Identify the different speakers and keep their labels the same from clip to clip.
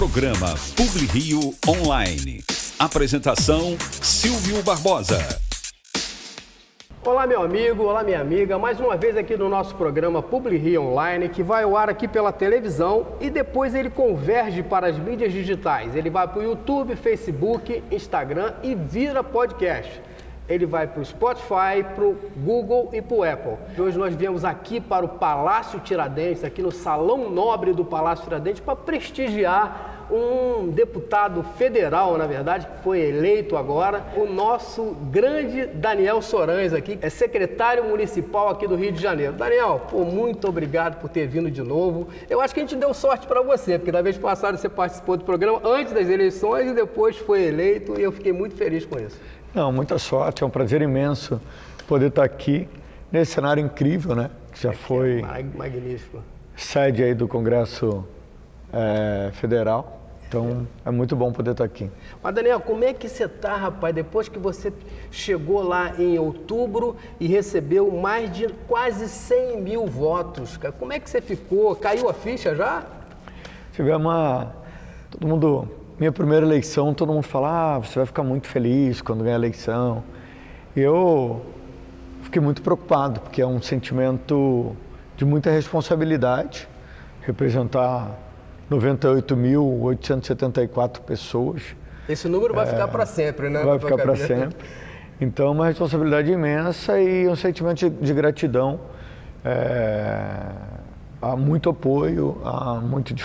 Speaker 1: Programa PubliRio Online. Apresentação, Silvio Barbosa.
Speaker 2: Olá, meu amigo, olá, minha amiga. Mais uma vez aqui no nosso programa PubliRio Online, que vai ao ar aqui pela televisão e depois ele converge para as mídias digitais. Ele vai para o YouTube, Facebook, Instagram e vira podcast. Ele vai para o Spotify, para o Google e para o Apple. Hoje nós viemos aqui para o Palácio Tiradentes, aqui no Salão Nobre do Palácio Tiradentes, para prestigiar um deputado federal, na verdade, que foi eleito agora, o nosso grande Daniel Sorães aqui, é secretário municipal aqui do Rio de Janeiro. Daniel, muito obrigado por ter vindo de novo. Eu acho que a gente deu sorte para você, porque da vez passada você participou do programa antes das eleições e depois foi eleito e eu fiquei muito feliz com isso.
Speaker 3: Não, muita sorte, é um prazer imenso poder estar aqui nesse cenário incrível, né? Que já foi
Speaker 2: magnífico.
Speaker 3: Sede aí do Congresso Federal, então é muito bom poder estar aqui.
Speaker 2: Mas Daniel, como é que você está, rapaz, depois que você chegou lá em outubro e recebeu mais de quase 100 mil votos? Como é que você ficou? Caiu a ficha já?
Speaker 3: Todo mundo... Minha primeira eleição, todo mundo fala, você vai ficar muito feliz quando ganhar a eleição. E eu fiquei muito preocupado, porque é um sentimento de muita responsabilidade, representar 98.874 pessoas.
Speaker 2: Esse número vai ficar para sempre, né?
Speaker 3: Vai ficar para sempre. Então, uma responsabilidade imensa e um sentimento de gratidão. Há muito apoio, há muito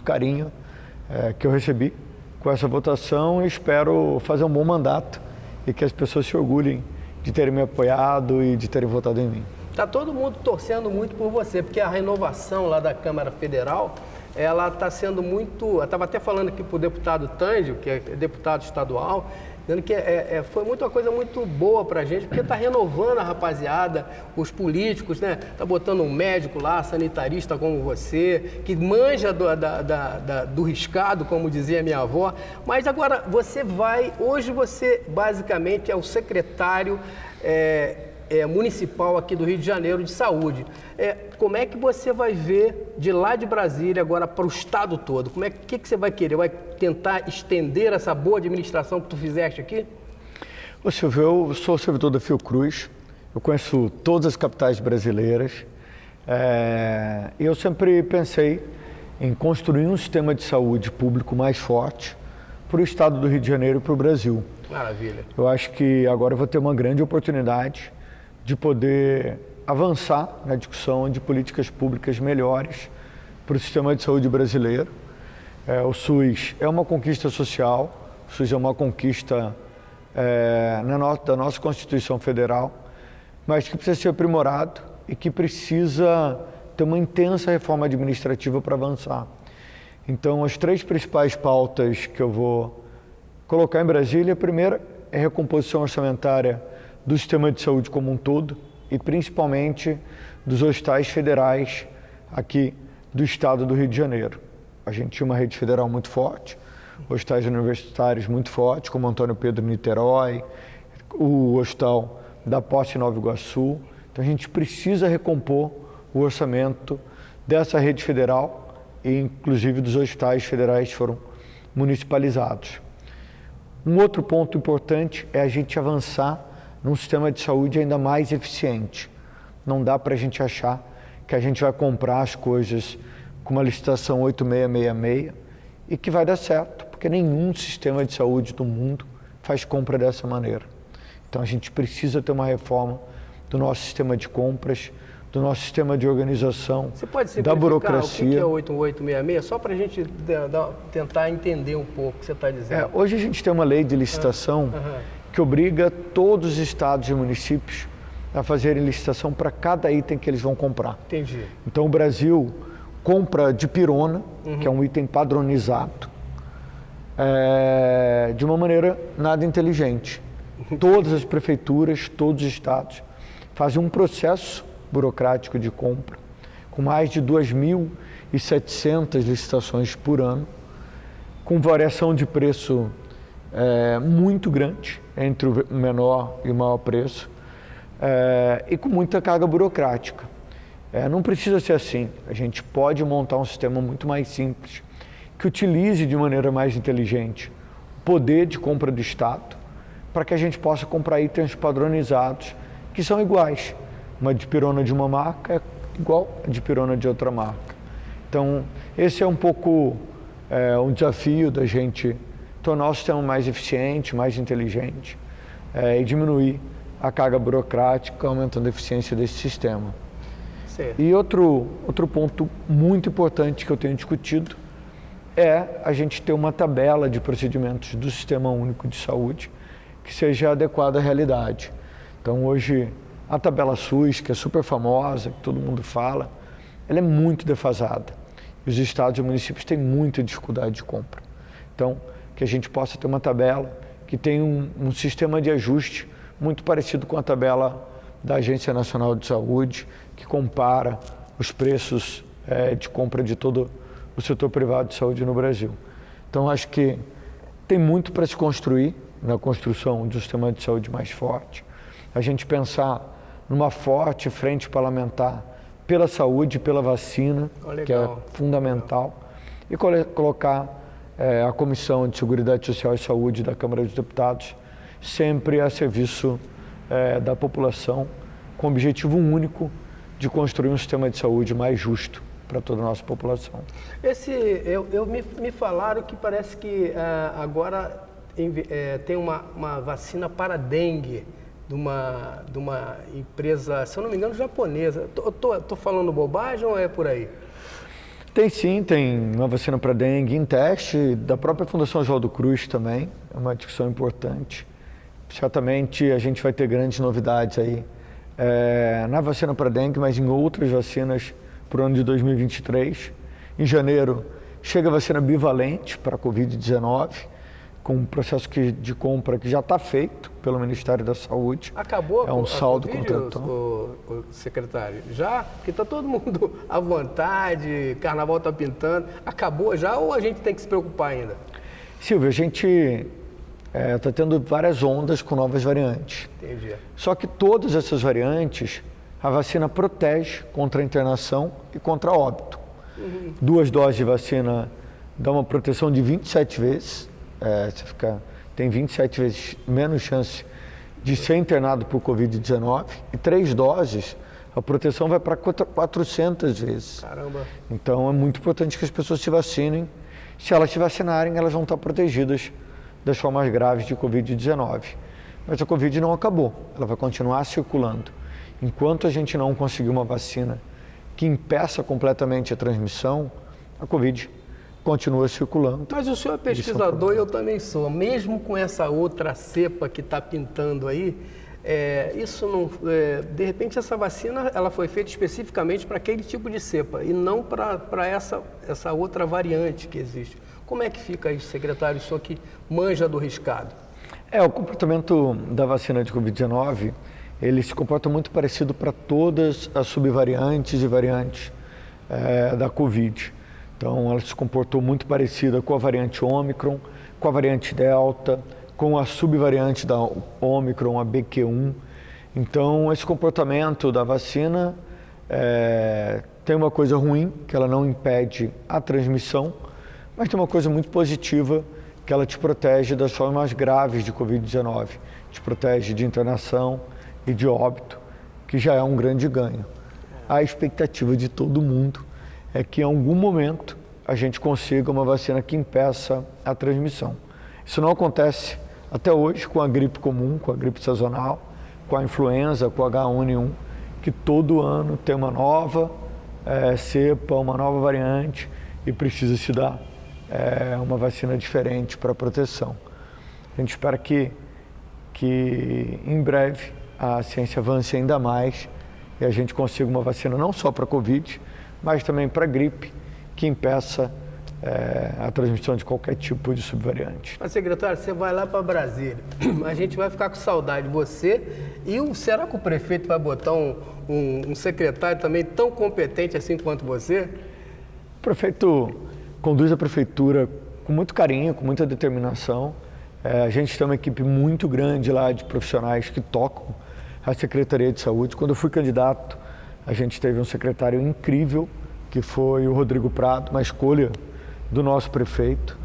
Speaker 3: carinho que eu recebi com essa votação e espero fazer um bom mandato e que as pessoas se orgulhem de terem me apoiado e de terem votado em mim.
Speaker 2: Está todo mundo torcendo muito por você, porque a renovação lá da Câmara Federal, ela está sendo muito... Eu estava até falando aqui para o deputado Tândio, que é deputado estadual, dizendo que foi uma coisa muito boa para a gente, porque está renovando a rapaziada, os políticos, né? Está botando um médico lá, sanitarista como você, que manja do riscado, como dizia minha avó. Mas agora, hoje você basicamente é o secretário municipal aqui do Rio de Janeiro de saúde. Como é que você vai ver de lá de Brasília agora para o estado todo? O que você vai querer? Vai tentar estender essa boa administração que tu fizeste aqui?
Speaker 3: Ô Silvio, eu sou servidor da Fiocruz, eu conheço todas as capitais brasileiras e eu sempre pensei em construir um sistema de saúde público mais forte para o estado do Rio de Janeiro e para o Brasil.
Speaker 2: Maravilha.
Speaker 3: Eu acho que agora eu vou ter uma grande oportunidade de poder avançar na discussão de políticas públicas melhores para o sistema de saúde brasileiro. O SUS é uma conquista social, o SUS é uma conquista da nossa Constituição Federal, mas que precisa ser aprimorado e que precisa ter uma intensa reforma administrativa para avançar. Então, as três principais pautas que eu vou colocar em Brasília, a primeira é a recomposição orçamentária do sistema de saúde como um todo e principalmente dos hospitais federais aqui do estado do Rio de Janeiro. A gente tinha uma rede federal muito forte, hospitais universitários muito fortes, como Antônio Pedro Niterói, o hospital da Posse Nova Iguaçu. Então a gente precisa recompor o orçamento dessa rede federal e inclusive dos hospitais federais que foram municipalizados. Um outro ponto importante é a gente avançar num sistema de saúde ainda mais eficiente. Não dá para a gente achar que a gente vai comprar as coisas com uma licitação 8666 e que vai dar certo, porque nenhum sistema de saúde do mundo faz compra dessa maneira. Então a gente precisa ter uma reforma do nosso sistema de compras, do nosso sistema de organização,
Speaker 2: Você pode
Speaker 3: da burocracia.
Speaker 2: O que é 8866? Só para a gente tentar entender um pouco o que você está dizendo.
Speaker 3: Hoje a gente tem uma lei de licitação que obriga todos os estados e municípios a fazerem licitação para cada item que eles vão comprar.
Speaker 2: Entendi.
Speaker 3: Então o Brasil compra dipirona, que é um item padronizado, de uma maneira nada inteligente. Todas as prefeituras, todos os estados fazem um processo burocrático de compra, com mais de 2.700 licitações por ano, com variação de preço muito grande entre o menor e o maior preço, e com muita carga burocrática. Não precisa ser assim, a gente pode montar um sistema muito mais simples, que utilize de maneira mais inteligente o poder de compra do Estado para que a gente possa comprar itens padronizados que são iguais. Uma dipirona de uma marca é igual a dipirona de outra marca. Então, esse é um pouco um desafio da gente tornar o sistema mais eficiente, mais inteligente e diminuir a carga burocrática, aumentando a eficiência desse sistema.
Speaker 2: Certo.
Speaker 3: E outro ponto muito importante que eu tenho discutido é a gente ter uma tabela de procedimentos do Sistema Único de Saúde que seja adequada à realidade. Então, hoje, a tabela SUS, que é super famosa, que todo mundo fala, ela é muito defasada. E os estados e municípios têm muita dificuldade de compra. Então, que a gente possa ter uma tabela que tenha um sistema de ajuste muito parecido com a tabela da Agência Nacional de Saúde, que compara os preços de compra de todo o setor privado de saúde no Brasil. Então, acho que tem muito para se construir na construção de um sistema de saúde mais forte. A gente pensar numa forte frente parlamentar pela saúde, pela vacina, que é fundamental, e colocar a Comissão de Seguridade Social e Saúde da Câmara dos Deputados sempre a serviço da população, com o objetivo único de construir um sistema de saúde mais justo para toda a nossa população.
Speaker 2: Me falaram que parece que agora tem uma vacina para dengue de uma empresa, se eu não me engano, japonesa. Tô falando bobagem ou é por aí?
Speaker 3: Tem sim, tem uma vacina para dengue em teste, da própria Fundação Oswaldo Cruz também, é uma discussão importante. Certamente a gente vai ter grandes novidades aí na vacina para dengue, mas em outras vacinas para o ano de 2023. Em janeiro chega a vacina bivalente para a Covid-19, com um processo de compra que já está feito pelo Ministério da Saúde.
Speaker 2: Acabou
Speaker 3: um saldo
Speaker 2: contratual? O secretário, já? Porque está todo mundo à vontade, carnaval está pintando. Acabou já ou a gente tem que se preocupar ainda?
Speaker 3: Silvio, a gente está tendo várias ondas com novas variantes.
Speaker 2: Entendi.
Speaker 3: Só que todas essas variantes, a vacina protege contra a internação e contra óbito. 2 doses de vacina dão uma proteção de 27 vezes. Tem 27 vezes menos chance de ser internado por Covid-19 e 3 doses, a proteção vai para 400 vezes.
Speaker 2: Caramba!
Speaker 3: Então é muito importante que as pessoas se vacinem. Se elas se vacinarem, elas vão estar protegidas das formas graves de Covid-19. Mas a Covid não acabou, ela vai continuar circulando. Enquanto a gente não conseguir uma vacina que impeça completamente a transmissão, a Covid continua circulando.
Speaker 2: Mas o senhor é pesquisador e eu também sou. Mesmo com essa outra cepa que está pintando aí, isso não, de repente essa vacina ela foi feita especificamente para aquele tipo de cepa e não para essa outra variante que existe. Como é que fica isso, secretário, o senhor que manja do riscado?
Speaker 3: O comportamento da vacina de Covid-19, ele se comporta muito parecido para todas as subvariantes e variantes da Covid. Então, ela se comportou muito parecida com a variante Ômicron, com a variante Delta, com a subvariante da Ômicron, a BQ1. Então, esse comportamento da vacina tem uma coisa ruim, que ela não impede a transmissão, mas tem uma coisa muito positiva, que ela te protege das formas mais graves de Covid-19. Te protege de internação e de óbito, que já é um grande ganho. A expectativa de todo mundo é que em algum momento a gente consiga uma vacina que impeça a transmissão. Isso não acontece até hoje com a gripe comum, com a gripe sazonal, com a influenza, com a H1N1, que todo ano tem uma nova cepa, uma nova variante e precisa se dar uma vacina diferente para proteção. A gente espera que em breve a ciência avance ainda mais e a gente consiga uma vacina não só para a Covid, mas também para a gripe, que impeça a transmissão de qualquer tipo de subvariante.
Speaker 2: Mas, secretário, você vai lá para Brasília, a gente vai ficar com saudade de você e será que o prefeito vai botar um secretário também tão competente assim quanto você?
Speaker 3: O prefeito conduz a prefeitura com muito carinho, com muita determinação. A gente tem uma equipe muito grande lá de profissionais que tocam a Secretaria de Saúde. Quando eu fui candidato, a gente teve um secretário incrível, que foi o Rodrigo Prado, uma escolha do nosso prefeito,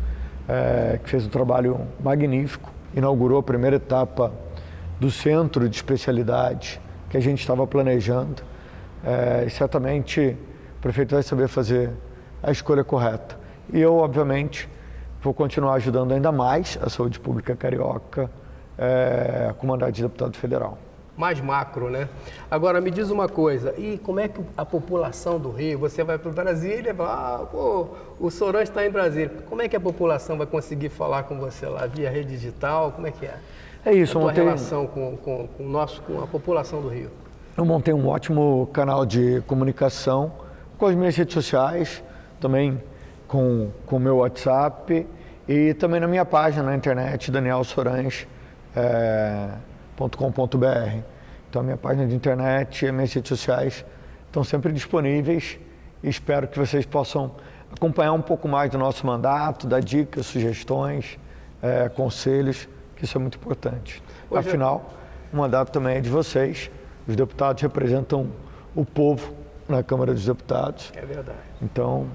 Speaker 3: que fez um trabalho magnífico, inaugurou a primeira etapa do centro de especialidade que a gente estava planejando. E certamente o prefeito vai saber fazer a escolha correta. E eu, obviamente, vou continuar ajudando ainda mais a saúde pública carioca com mandato de deputado federal.
Speaker 2: Mais macro, né? Agora, me diz uma coisa, e como é que a população do Rio, você vai para Brasília e fala, o Sorange está em Brasília, como é que a população vai conseguir falar com você lá via rede digital, como é que é?
Speaker 3: É isso,
Speaker 2: a tua relação com a população do Rio?
Speaker 3: Eu montei um ótimo canal de comunicação com as minhas redes sociais, também com o meu WhatsApp e também na minha página na internet, danielsorange.com.br. Então a minha página de internet e as minhas redes sociais estão sempre disponíveis e espero que vocês possam acompanhar um pouco mais do nosso mandato, dar dicas, sugestões, conselhos, que isso é muito importante. Afinal, o mandato também é de vocês, os deputados representam o povo na Câmara dos Deputados.
Speaker 2: É verdade.
Speaker 3: Então,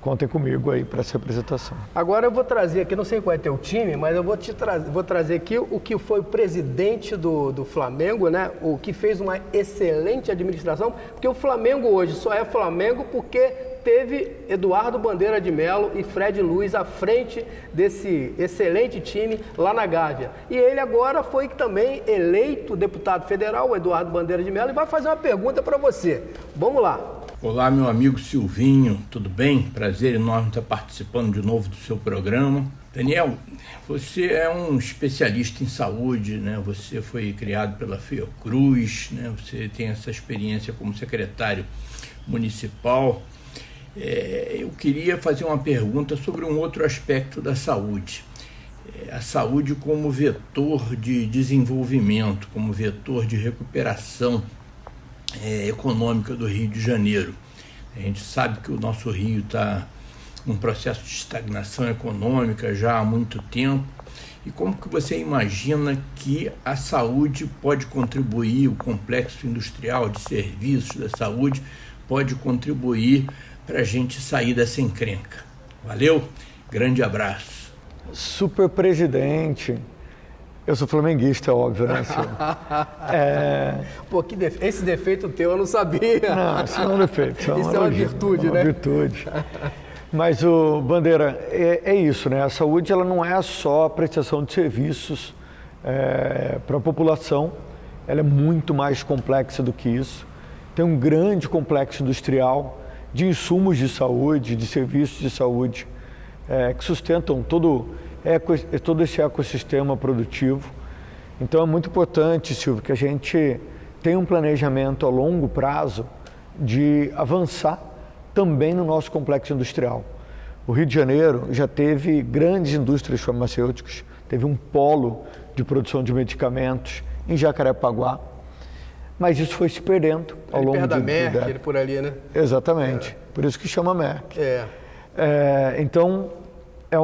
Speaker 3: contem comigo aí para essa representação.
Speaker 2: Agora eu vou trazer aqui, não sei qual é teu time, mas eu vou trazer aqui o que foi o presidente do Flamengo, né? O que fez uma excelente administração, porque o Flamengo hoje só é Flamengo porque teve Eduardo Bandeira de Mello e Fred Luiz à frente desse excelente time lá na Gávea. E ele agora foi também eleito deputado federal, o Eduardo Bandeira de Mello, e vai fazer uma pergunta para você. Vamos lá.
Speaker 4: Olá, meu amigo Silvinho, tudo bem? Prazer enorme estar participando de novo do seu programa. Daniel, você é um especialista em saúde, né? Você foi criado pela Fiocruz, né? Você tem essa experiência como secretário municipal. Eu queria fazer uma pergunta sobre um outro aspecto da saúde. A saúde como vetor de desenvolvimento, como vetor de recuperação econômica do Rio de Janeiro. A gente sabe que o nosso Rio está num processo de estagnação econômica já há muito tempo. E como que você imagina que a saúde pode contribuir, o complexo industrial de serviços da saúde pode contribuir para a gente sair dessa encrenca? Valeu? Grande abraço.
Speaker 3: Super presidente. Eu sou flamenguista, óbvio, né, Silvio?
Speaker 2: Pô, esse defeito teu eu não sabia.
Speaker 3: Não, isso não é um defeito.
Speaker 2: Isso é uma virtude, né?
Speaker 3: É uma virtude. Mas, Bandeira, é isso, né? A saúde ela não é só a prestação de serviços para a população, ela é muito mais complexa do que isso. Tem um grande complexo industrial de insumos de saúde, de serviços de saúde, que sustentam todo esse ecossistema produtivo. Então é muito importante, Silvio, que a gente tenha um planejamento a longo prazo de avançar também no nosso complexo industrial. O Rio de Janeiro já teve grandes indústrias farmacêuticas, teve um polo de produção de medicamentos em Jacarepaguá, mas isso foi se perdendo ao longo
Speaker 2: perto da Merck, por ali, né?
Speaker 3: Exatamente, por isso que chama Merck. Então, é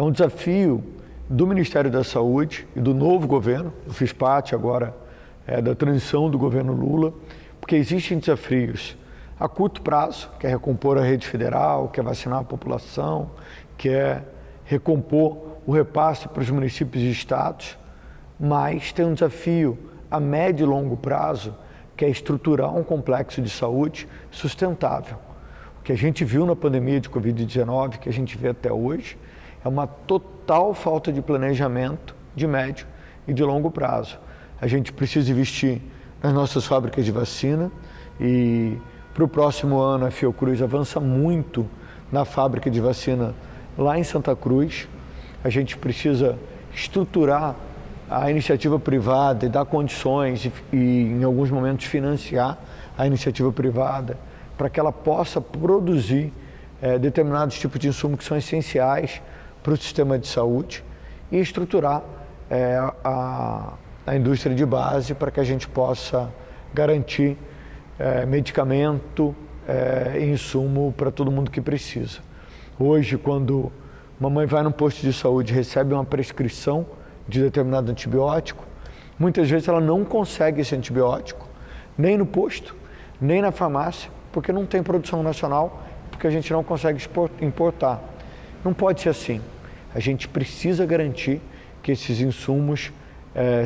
Speaker 3: um desafio do Ministério da Saúde e do novo governo. Eu fiz parte agora da transição do governo Lula, porque existem desafios a curto prazo, que é recompor a rede federal, que é vacinar a população, que é recompor o repasse para os municípios e estados, mas tem um desafio a médio e longo prazo, que é estruturar um complexo de saúde sustentável. O que a gente viu na pandemia de Covid-19, que a gente vê até hoje, é uma total falta de planejamento de médio e de longo prazo. A gente precisa investir nas nossas fábricas de vacina e para o próximo ano a Fiocruz avança muito na fábrica de vacina lá em Santa Cruz. A gente precisa estruturar a iniciativa privada e dar condições e em alguns momentos financiar a iniciativa privada para que ela possa produzir determinados tipos de insumos que são essenciais para o sistema de saúde e estruturar a indústria de base para que a gente possa garantir medicamento e insumo para todo mundo que precisa. Hoje, quando uma mãe vai num posto de saúde e recebe uma prescrição de determinado antibiótico, muitas vezes ela não consegue esse antibiótico, nem no posto, nem na farmácia, porque não tem produção nacional, porque porque a gente não consegue importar. Não pode ser assim. A gente precisa garantir que esses insumos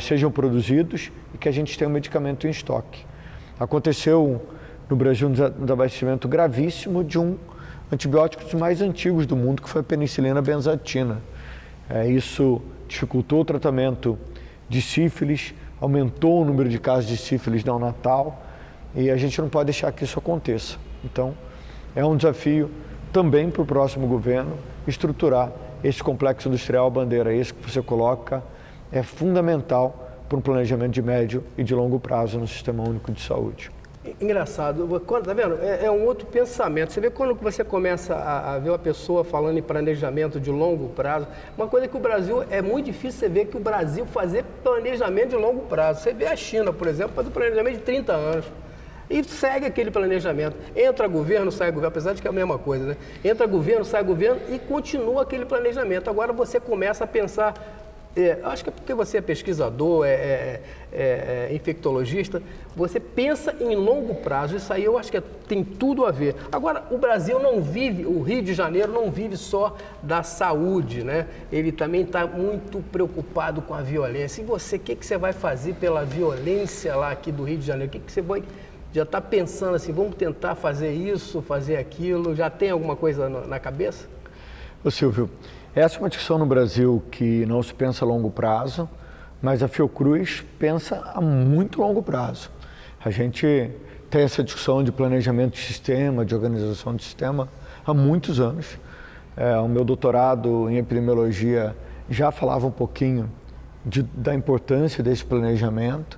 Speaker 3: sejam produzidos e que a gente tenha um medicamento em estoque. Aconteceu no Brasil um desabastecimento gravíssimo de um antibiótico dos mais antigos do mundo, que foi a penicilina benzatina. Isso dificultou o tratamento de sífilis, aumentou o número de casos de sífilis neonatal e a gente não pode deixar que isso aconteça. Então, é um desafio também para o próximo governo estruturar esse complexo industrial bandeira. Esse que você coloca é fundamental para um planejamento de médio e de longo prazo no Sistema Único de Saúde.
Speaker 2: Engraçado, tá vendo? É um outro pensamento. Você vê quando você começa a ver uma pessoa falando em planejamento de longo prazo, uma coisa que o Brasil, é muito difícil você ver que o Brasil fazer planejamento de longo prazo. Você vê a China, por exemplo, faz um planejamento de 30 anos e segue aquele planejamento. Entra governo, sai governo, apesar de que é a mesma coisa, né? Entra governo, sai governo e continua aquele planejamento. Agora você começa a pensar... acho que é porque você é pesquisador, infectologista, você pensa em longo prazo, isso aí eu acho que tem tudo a ver. Agora, o Brasil não vive, o Rio de Janeiro não vive só da saúde, né? Ele também está muito preocupado com a violência. E você, o que você vai fazer pela violência lá aqui do Rio de Janeiro? O que você vai... Já está pensando assim, vamos tentar fazer isso, fazer aquilo? Já tem alguma coisa na cabeça?
Speaker 3: Ô Silvio, essa é uma discussão no Brasil que não se pensa a longo prazo, mas a Fiocruz pensa a muito longo prazo. A gente tem essa discussão de planejamento de sistema, de organização de sistema há muitos anos. O meu doutorado em epidemiologia já falava um pouquinho da importância desse planejamento.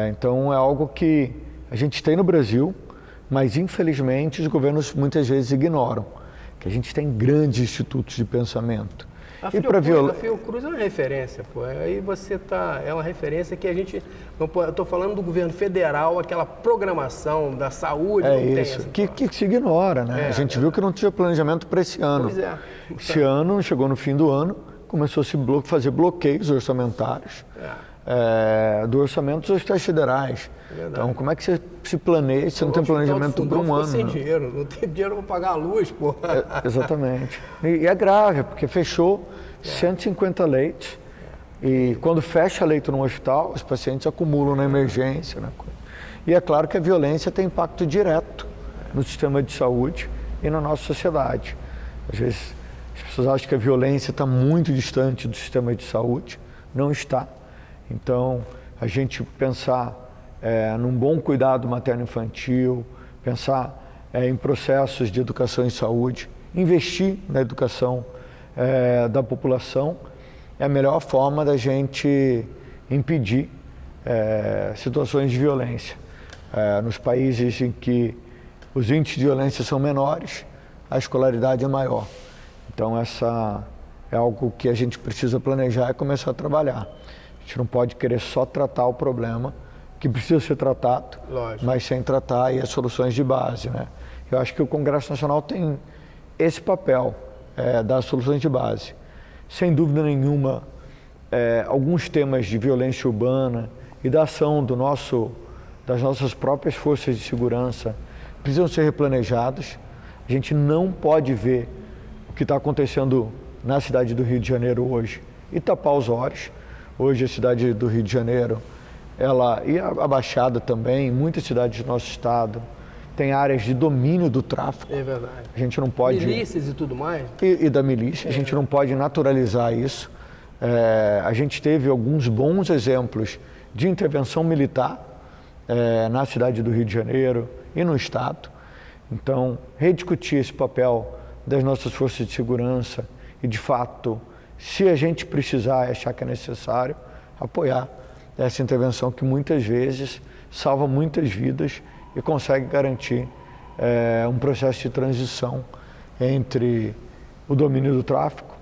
Speaker 3: Então é algo que a gente tem no Brasil, mas infelizmente os governos muitas vezes ignoram. Que a gente tem grandes institutos de pensamento.
Speaker 2: A Fiocruz é uma referência, pô. Aí você é uma referência que a gente... Eu estou falando do governo federal, aquela programação da saúde, não tem
Speaker 3: isso, que se ignora, né? A gente viu que não tinha planejamento para esse ano.
Speaker 2: Pois é.
Speaker 3: Esse ano, chegou no fim do ano, começou a se fazer bloqueios orçamentários do orçamento dos hospitais federais. Então, como é que você se planeja se não tem planejamento para um ano?
Speaker 2: Sem dinheiro, não tem dinheiro para pagar a luz, pô.
Speaker 3: Exatamente. E é grave, porque fechou 150 leitos e quando fecha leito num hospital, os pacientes acumulam na emergência. Né? E é claro que a violência tem impacto direto no sistema de saúde e na nossa sociedade. Às vezes, as pessoas acham que a violência está muito distante do sistema de saúde. Não está. Então, a gente pensar num bom cuidado materno-infantil, pensar em processos de educação e saúde, investir na educação da população é a melhor forma da gente impedir situações de violência. Nos países em que os índices de violência são menores, a escolaridade é maior. Então, essa é algo que a gente precisa planejar e começar a trabalhar. A gente não pode querer só tratar o problema, que precisa ser tratado, lógico, mas sem tratar as soluções de base, né? Eu acho que o Congresso Nacional tem esse papel das soluções de base. Sem dúvida nenhuma, alguns temas de violência urbana e da ação das nossas próprias forças de segurança precisam ser replanejados. A gente não pode ver o que está acontecendo na cidade do Rio de Janeiro hoje e tapar os olhos. Hoje a cidade do Rio de Janeiro, e a Baixada também, muitas cidades do nosso estado, tem áreas de domínio do tráfico.
Speaker 2: É verdade.
Speaker 3: A gente não pode...
Speaker 2: Milícias e tudo mais.
Speaker 3: E da milícia, a gente não pode naturalizar isso. A gente teve alguns bons exemplos de intervenção militar na cidade do Rio de Janeiro e no estado. Então, rediscutir esse papel das nossas forças de segurança e, de fato, se a gente precisar e achar que é necessário, apoiar essa intervenção que muitas vezes salva muitas vidas e consegue garantir um processo de transição entre o domínio do tráfico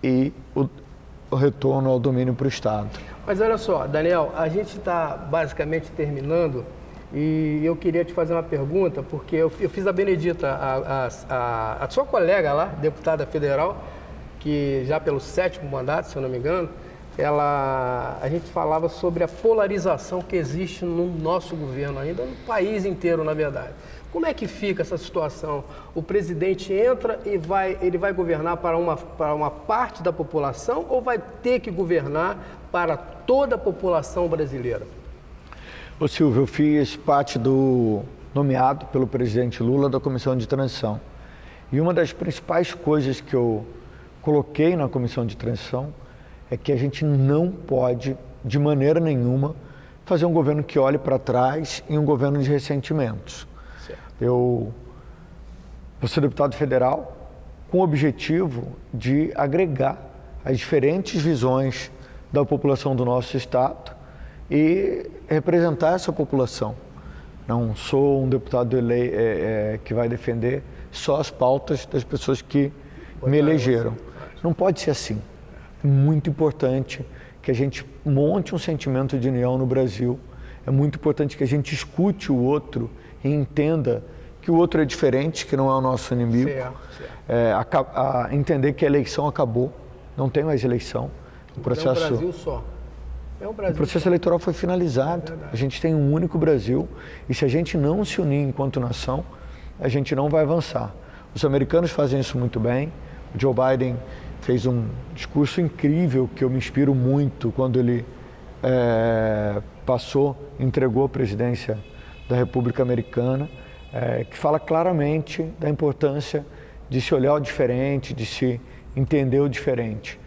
Speaker 3: e o retorno ao domínio para o Estado.
Speaker 2: Mas olha só, Daniel, a gente está basicamente terminando e eu queria te fazer uma pergunta, porque eu fiz a Benedita, a sua colega lá, deputada federal, que já pelo 7º mandato, se eu não me engano, a gente falava sobre a polarização que existe no nosso governo, ainda no país inteiro, na verdade. Como é que fica essa situação? O presidente entra e ele vai governar para uma parte da população ou vai ter que governar para toda a população brasileira?
Speaker 3: Ô Silvio, eu fiz parte nomeado pelo presidente Lula da Comissão de Transição. E uma das principais coisas que eu coloquei na Comissão de Transição é que a gente não pode, de maneira nenhuma, fazer um governo que olhe para trás e um governo de ressentimentos. Eu vou ser deputado federal com o objetivo de agregar as diferentes visões da população do nosso estado e representar essa população. Não sou um deputado que vai defender só as pautas das pessoas que me elegeram. Não pode ser assim. É muito importante que a gente monte um sentimento de união no Brasil. É muito importante que a gente escute o outro e entenda que o outro é diferente, que não é o nosso inimigo. Entender que a eleição acabou, não tem mais eleição.
Speaker 2: É um Brasil só. O
Speaker 3: processo eleitoral foi finalizado. A gente tem um único Brasil e se a gente não se unir enquanto nação, a gente não vai avançar. Os americanos fazem isso muito bem. O Joe Biden fez um discurso incrível que eu me inspiro muito quando ele entregou a presidência da República Americana, que fala claramente da importância de se olhar o diferente, de se entender o diferente.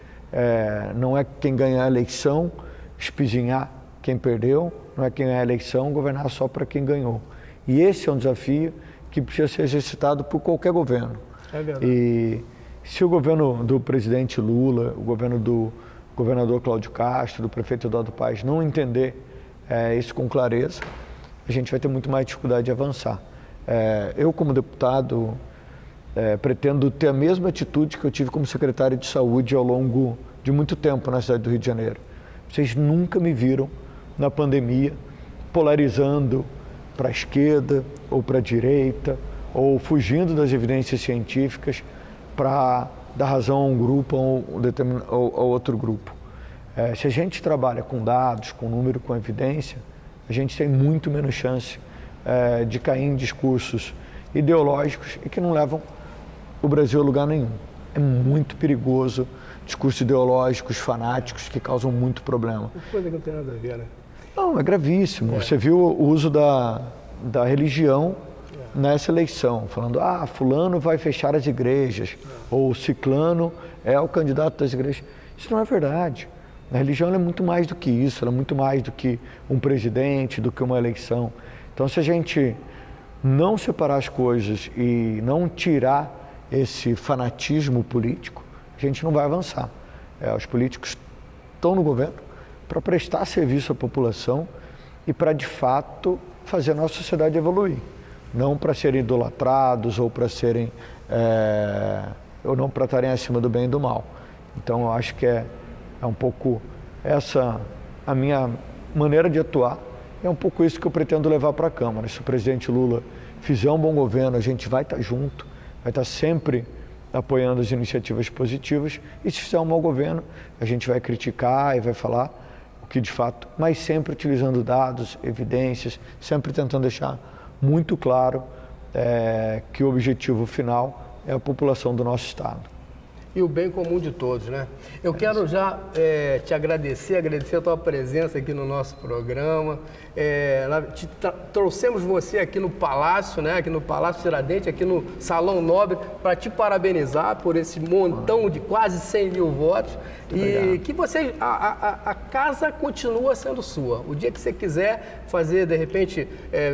Speaker 3: Não é quem ganhar a eleição espizinhar quem perdeu, não é quem ganhar a eleição governar só para quem ganhou. E esse é um desafio que precisa ser exercitado por qualquer governo.
Speaker 2: É verdade.
Speaker 3: E se o governo do presidente Lula, o governo do governador Cláudio Castro, do prefeito Eduardo Paes não entender isso com clareza, a gente vai ter muito mais dificuldade de avançar. Eu, como deputado, pretendo ter a mesma atitude que eu tive como secretário de saúde ao longo de muito tempo na cidade do Rio de Janeiro. Vocês nunca me viram na pandemia polarizando para a esquerda ou para a direita ou fugindo das evidências científicas para dar razão a um grupo ou a outro grupo. Se a gente trabalha com dados, com número, com evidência, a gente tem muito menos chance de cair em discursos ideológicos e que não levam o Brasil a lugar nenhum. É muito perigoso discursos ideológicos, fanáticos, que causam muito problema.
Speaker 2: Coisa que não tem nada a ver, né?
Speaker 3: Não, é gravíssimo. Você viu o uso da religião nessa eleição, falando, fulano vai fechar as igrejas, ou ciclano é o candidato das igrejas. Isso não é verdade. A religião é muito mais do que isso, ela é muito mais do que um presidente, do que uma eleição. Então, se a gente não separar as coisas e não tirar esse fanatismo político, a gente não vai avançar. Os políticos estão no governo para prestar serviço à população e para, de fato, fazer a nossa sociedade evoluir. Não para serem idolatrados ou para serem, ou não para estarem acima do bem e do mal. Então, eu acho que é um pouco essa a minha maneira de atuar. É um pouco isso que eu pretendo levar para a Câmara. Se o presidente Lula fizer um bom governo, a gente vai estar junto, vai estar sempre apoiando as iniciativas positivas, e se fizer um mau governo, a gente vai criticar e vai falar o que de fato, mas sempre utilizando dados, evidências, sempre tentando deixar muito claro que o objetivo final é a população do nosso estado.
Speaker 2: E o bem comum de todos, né? Eu quero já te agradecer a tua presença aqui no nosso programa. Trouxemos você aqui no Palácio, né? Aqui no Palácio Tiradentes, aqui no Salão Nobre, para te parabenizar por esse montão de quase 100 mil votos. E que você, a casa continua sendo sua. O dia que você quiser fazer, de repente,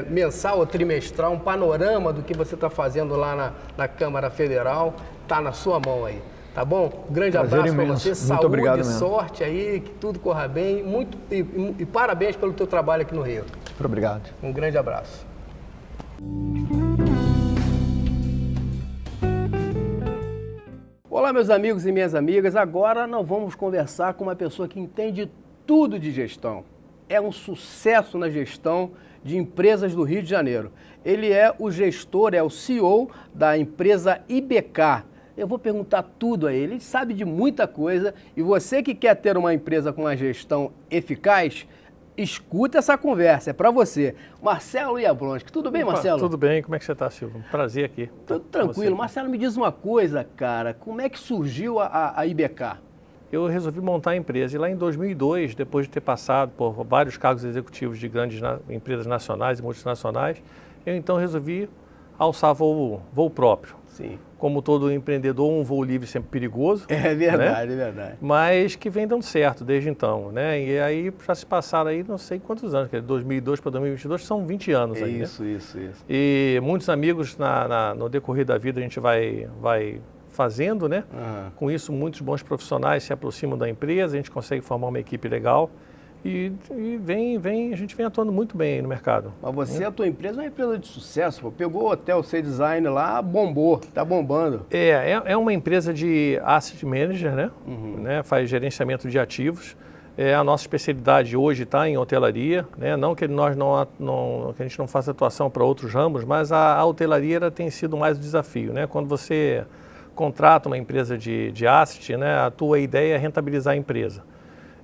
Speaker 2: mensal ou trimestral, um panorama do que você está fazendo lá na Câmara Federal, está na sua mão aí. Tá bom? Grande abraço para você, saúde,
Speaker 3: obrigado,
Speaker 2: sorte aí, que tudo corra bem. E parabéns pelo teu trabalho aqui no Rio.
Speaker 3: Super obrigado.
Speaker 2: Um grande abraço. Olá, meus amigos e minhas amigas. Agora nós vamos conversar com uma pessoa que entende tudo de gestão. É um sucesso na gestão de empresas do Rio de Janeiro. Ele é o gestor, é o CEO da empresa IBK, Eu vou perguntar tudo a ele. Ele sabe de muita coisa. E você que quer ter uma empresa com uma gestão eficaz, escuta essa conversa. É para você. Marcelo Jablonski. Tudo bem, Marcelo?
Speaker 5: Tudo bem. Como é que você está, Silvio? Prazer aqui.
Speaker 2: Tudo tranquilo. Marcelo, me diz uma coisa, cara. Como é que surgiu a IBK?
Speaker 5: Eu resolvi montar a empresa e lá em 2002, depois de ter passado por vários cargos executivos de grandes empresas nacionais e multinacionais, eu então resolvi alçar voo próprio.
Speaker 2: Sim.
Speaker 5: Como todo empreendedor, um voo livre sempre perigoso.
Speaker 2: É verdade,
Speaker 5: né?
Speaker 2: É verdade.
Speaker 5: Mas que vem dando certo desde então, né? E aí já se passaram aí não sei quantos anos, que é 2002 para 2022, são 20 anos aí,
Speaker 2: Isso.
Speaker 5: E muitos amigos no decorrer da vida a gente vai fazendo, né?
Speaker 2: Uhum.
Speaker 5: Com isso, muitos bons profissionais se aproximam da empresa, a gente consegue formar uma equipe legal e a gente vem atuando muito bem aí no mercado.
Speaker 2: Mas você, a tua empresa é uma empresa de sucesso, pô. Pegou o Hotel C-Design lá, bombou, tá bombando.
Speaker 5: É uma empresa de asset manager, né?
Speaker 2: Uhum.
Speaker 5: Né? Faz gerenciamento de ativos. A nossa especialidade hoje está em hotelaria, né? Não que que a gente não faça atuação para outros ramos, mas a hotelaria tem sido mais o desafio, né? Quando você contrata uma empresa de asset, né, a tua ideia é rentabilizar a empresa.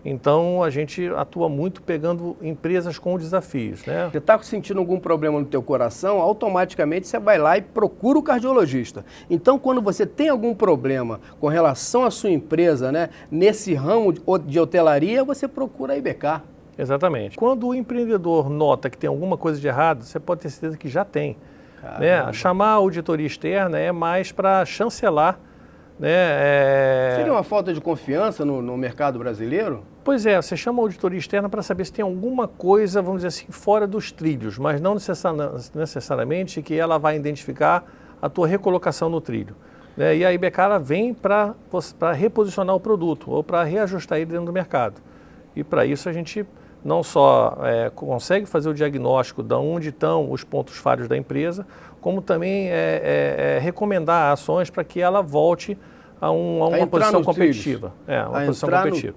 Speaker 5: Então, a gente atua muito pegando empresas com desafios, né?
Speaker 2: Você está sentindo algum problema no teu coração, automaticamente você vai lá e procura o cardiologista. Então, quando você tem algum problema com relação à sua empresa, né, nesse ramo de hotelaria, você procura a IBK.
Speaker 5: Exatamente. Quando o empreendedor nota que tem alguma coisa de errado, você pode ter certeza que já tem. Né? Chamar a auditoria externa é mais para chancelar. Né?
Speaker 2: Seria uma falta de confiança no mercado brasileiro?
Speaker 5: Pois é, você chama a auditoria externa para saber se tem alguma coisa, vamos dizer assim, fora dos trilhos, mas não necessariamente que ela vai identificar a tua recolocação no trilho. Né? E a IBK ela vem para reposicionar o produto ou para reajustar ele dentro do mercado. E para isso a gente não só consegue fazer o diagnóstico de onde estão os pontos falhos da empresa, como também recomendar ações para que ela volte a uma posição competitiva. Uma posição competitiva.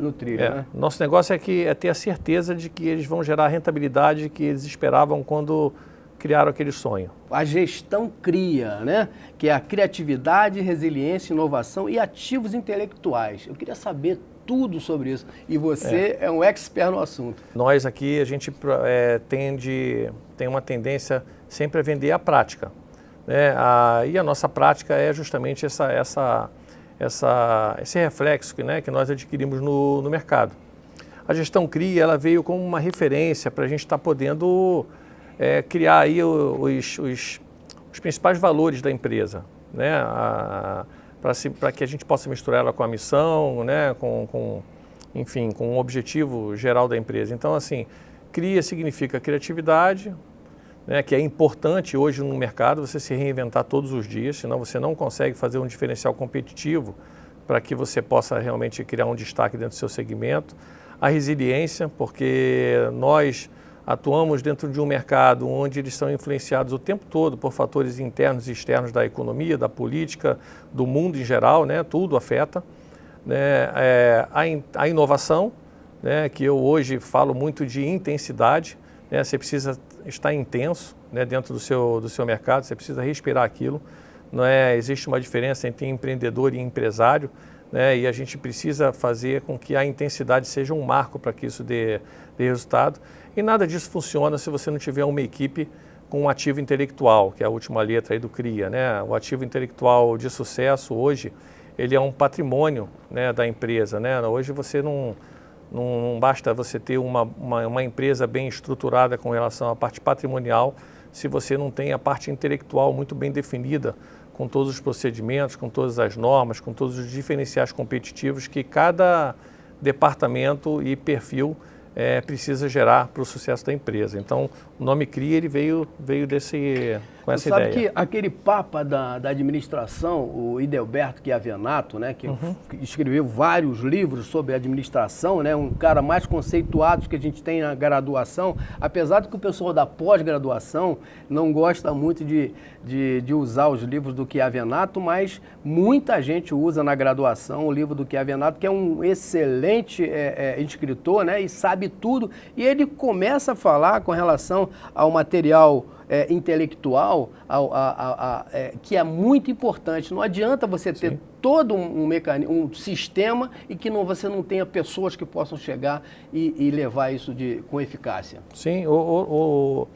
Speaker 2: No trilho, né?
Speaker 5: Nosso negócio é ter a certeza de que eles vão gerar a rentabilidade que eles esperavam quando criaram aquele sonho.
Speaker 2: A gestão cria, né? Que é a criatividade, resiliência, inovação e ativos intelectuais. Eu queria saber tudo sobre isso. E você é um expert no assunto.
Speaker 5: Nós aqui, a gente tem uma tendência sempre a vender a prática. Né? E a nossa prática é justamente esse reflexo que nós adquirimos no mercado. A gestão CRI, ela veio como uma referência para a gente estar podendo criar aí os principais valores da empresa, né? Para que a gente possa misturar ela com a missão, né? Enfim, com o objetivo geral da empresa. Então, assim, CRIA significa criatividade, né? Que é importante hoje no mercado você se reinventar todos os dias, senão você não consegue fazer um diferencial competitivo para que você possa realmente criar um destaque dentro do seu segmento. A resiliência, porque nós atuamos dentro de um mercado onde eles são influenciados o tempo todo por fatores internos e externos da economia, da política, do mundo em geral, né? Tudo afeta. Né? A inovação, né? Que eu hoje falo muito de intensidade, né? Você precisa estar intenso, né? Dentro do seu mercado, você precisa respirar aquilo. Existe uma diferença entre empreendedor e empresário, né? E a gente precisa fazer com que a intensidade seja um marco para que isso dê resultado. E nada disso funciona se você não tiver uma equipe com um ativo intelectual, que é a última letra aí do CRIA, né? O ativo intelectual de sucesso hoje, ele é um patrimônio, né, da empresa, né? Hoje você não basta você ter uma empresa bem estruturada com relação à parte patrimonial, se você não tem a parte intelectual muito bem definida, com todos os procedimentos, com todas as normas, com todos os diferenciais competitivos que cada departamento e perfil precisa gerar para o sucesso da empresa. Então, o nome CRIA ele veio com essa ideia.
Speaker 2: Sabe que aquele papa da administração, o Idelberto Chiavenato, né, que escreveu vários livros sobre administração, né, um cara mais conceituado que a gente tem na graduação, apesar de que o pessoal da pós-graduação não gosta muito de usar os livros do Chiavenato, mas muita gente usa na graduação o livro do Chiavenato, que é um excelente escritor, né, e sabe tudo. E ele começa a falar com relação ao material intelectual, que é muito importante. Não adianta você ter todo um mecanismo, um sistema e que você não tenha pessoas que possam chegar e levar isso com eficácia.
Speaker 5: Sim, o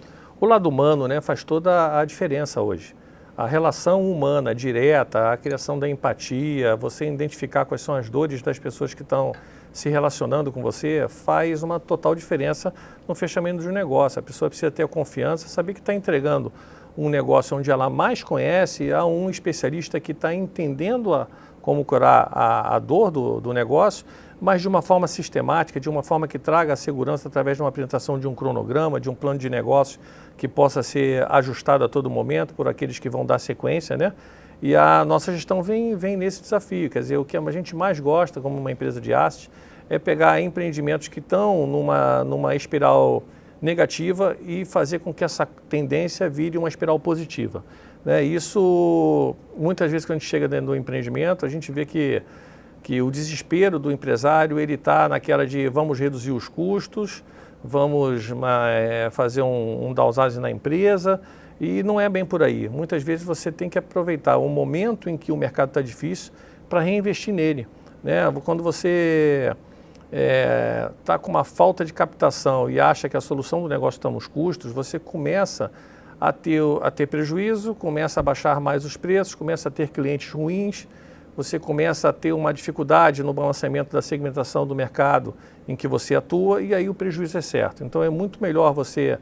Speaker 5: lado humano, né, faz toda a diferença hoje. A relação humana direta, a criação da empatia, você identificar quais são as dores das pessoas que estão se relacionando com você, faz uma total diferença no fechamento de um negócio. A pessoa precisa ter a confiança, saber que está entregando um negócio onde ela mais conhece a um especialista que está entendendo como curar a dor do negócio, mas de uma forma sistemática, de uma forma que traga a segurança através de uma apresentação de um cronograma, de um plano de negócio que possa ser ajustado a todo momento por aqueles que vão dar sequência, né? E a nossa gestão vem nesse desafio. Quer dizer, o que a gente mais gosta como uma empresa de assets é pegar empreendimentos que estão numa espiral negativa e fazer com que essa tendência vire uma espiral positiva, né? Isso, muitas vezes, quando a gente chega dentro do empreendimento, a gente vê que o desespero do empresário ele está naquela de vamos reduzir os custos, vamos fazer um downsizing na empresa, e não é bem por aí. Muitas vezes você tem que aproveitar o momento em que o mercado está difícil para reinvestir nele, né? Quando você está com uma falta de captação e acha que a solução do negócio está nos custos, você começa a ter prejuízo, começa a baixar mais os preços, começa a ter clientes ruins, você começa a ter uma dificuldade no balanceamento da segmentação do mercado em que você atua, e aí o prejuízo é certo. Então é muito melhor você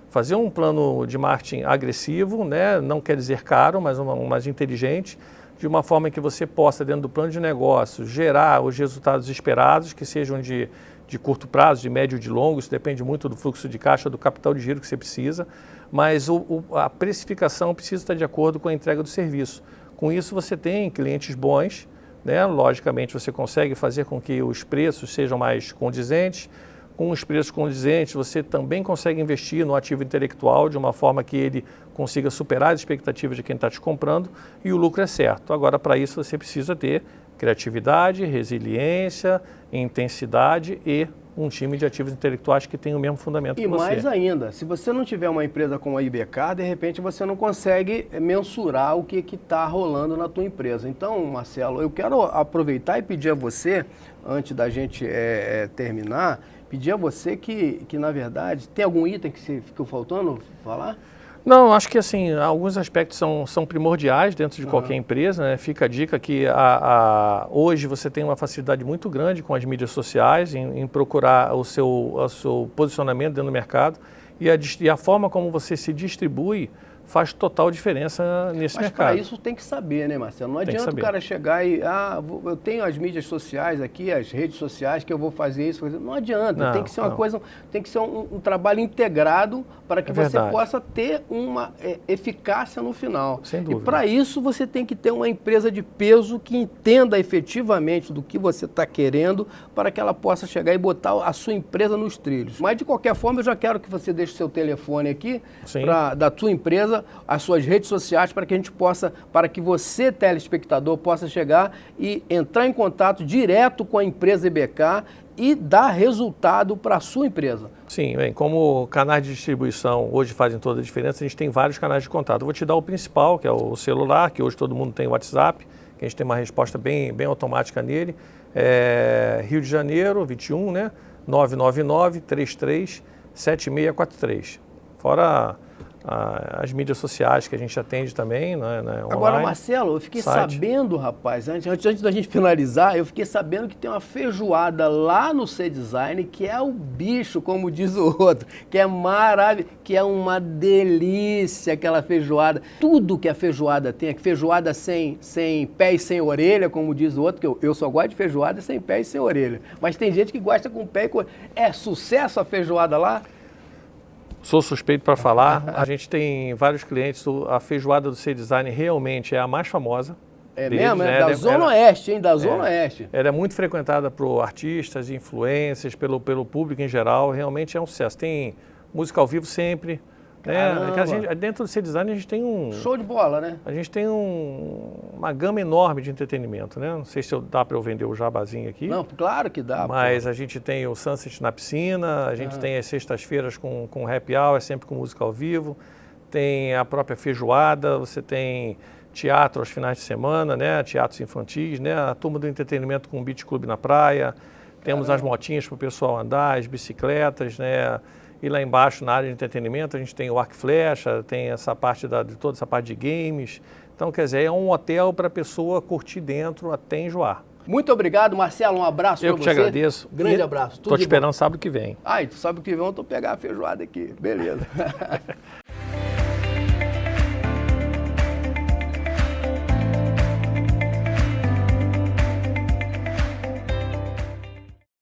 Speaker 5: fazer um plano de marketing agressivo, né? Não quer dizer caro, mas mais inteligente, de uma forma que você possa, dentro do plano de negócio, gerar os resultados esperados, que sejam de curto prazo, de médio e de longo. Isso depende muito do fluxo de caixa, do capital de giro que você precisa, mas a precificação precisa estar de acordo com a entrega do serviço. Com isso você tem clientes bons, né? Logicamente você consegue fazer com que os preços sejam mais condizentes. Com os preços condizentes, você também consegue investir no ativo intelectual de uma forma que ele consiga superar as expectativas de quem está te comprando, e o lucro é certo. Agora, para isso, você precisa ter criatividade, resiliência, intensidade e um time de ativos intelectuais que tem o mesmo fundamento que você.
Speaker 2: E mais ainda, se você não tiver uma empresa como a IBK, de repente você não consegue mensurar o que está rolando na tua empresa. Então, Marcelo, eu quero aproveitar e pedir a você, antes da gente terminar, pedir a você que, na verdade, tem algum item que ficou faltando falar?
Speaker 5: Não, acho que assim, alguns aspectos são primordiais dentro de qualquer empresa, né? Fica a dica que hoje você tem uma facilidade muito grande com as mídias sociais em procurar o seu posicionamento dentro do mercado, e a forma como você se distribui faz total diferença nesse mercado. Mas para
Speaker 2: isso tem que saber, né, Marcelo? Não adianta o cara chegar e, eu tenho as mídias sociais aqui, as redes sociais, que eu vou fazer isso. Não adianta, não, tem que ser uma coisa, tem que ser um trabalho integrado para que você possa ter uma eficácia no final.
Speaker 5: Sem dúvida.
Speaker 2: E para isso você tem que ter uma empresa de peso que entenda efetivamente do que você está querendo, para que ela possa chegar e botar a sua empresa nos trilhos. Mas de qualquer forma, eu já quero que você deixe o seu telefone aqui, da sua empresa, as suas redes sociais, para que a gente possa, para que você, telespectador, possa chegar e entrar em contato direto com a empresa IBK e dar resultado para a sua empresa.
Speaker 5: Sim, bem, como canais de distribuição hoje fazem toda a diferença, a gente tem vários canais de contato. Eu vou te dar o principal, que é o celular, que hoje todo mundo tem o WhatsApp, que a gente tem uma resposta bem automática nele. Rio de Janeiro, 21, né? 999-33-7643. Fora as mídias sociais que a gente atende também, né, online.
Speaker 2: Agora, Marcelo, eu fiquei sabendo, rapaz, antes da gente finalizar, eu fiquei sabendo que tem uma feijoada lá no C-Design, que é o bicho, como diz o outro, que é maravilhoso, que é uma delícia aquela feijoada. Tudo que a feijoada tem, feijoada sem pé e sem orelha, como diz o outro, que eu só gosto de feijoada sem pé e sem orelha. Mas tem gente que gosta com pé e com orelha. É sucesso a feijoada lá?
Speaker 5: Sou suspeito para falar. A gente tem vários clientes. A feijoada do C-Design realmente é a mais famosa.
Speaker 2: É deles, mesmo? Da Zona Oeste, hein? Da Zona Oeste.
Speaker 5: Ela é muito frequentada por artistas, influencers, pelo público em geral. Realmente é um sucesso. Tem música ao vivo sempre. né? Que a gente, dentro do C-Design a gente tem um...
Speaker 2: Show de bola, né?
Speaker 5: A gente tem uma gama enorme de entretenimento, né? Não sei se dá para eu vender o jabazinho aqui.
Speaker 2: Não, claro que dá.
Speaker 5: Mas a gente tem o Sunset na piscina, a gente tem as sextas-feiras com happy hour, sempre com música ao vivo. Tem a própria feijoada, você tem teatro aos finais de semana, né? Teatros infantis, né? A turma do entretenimento com o Beach Club na praia. Temos as motinhas para o pessoal andar, as bicicletas, né? E lá embaixo, na área de entretenimento, a gente tem o arco e flecha, tem essa parte de toda essa parte de games. Então, quer dizer, é um hotel para a pessoa curtir dentro até enjoar.
Speaker 2: Muito obrigado, Marcelo. Um abraço para você.
Speaker 5: Eu que te agradeço.
Speaker 2: Grande abraço.
Speaker 5: Estou te esperando sábado que vem.
Speaker 2: Ai, tu sabe o que vem? Eu tô pegar a feijoada aqui. Beleza.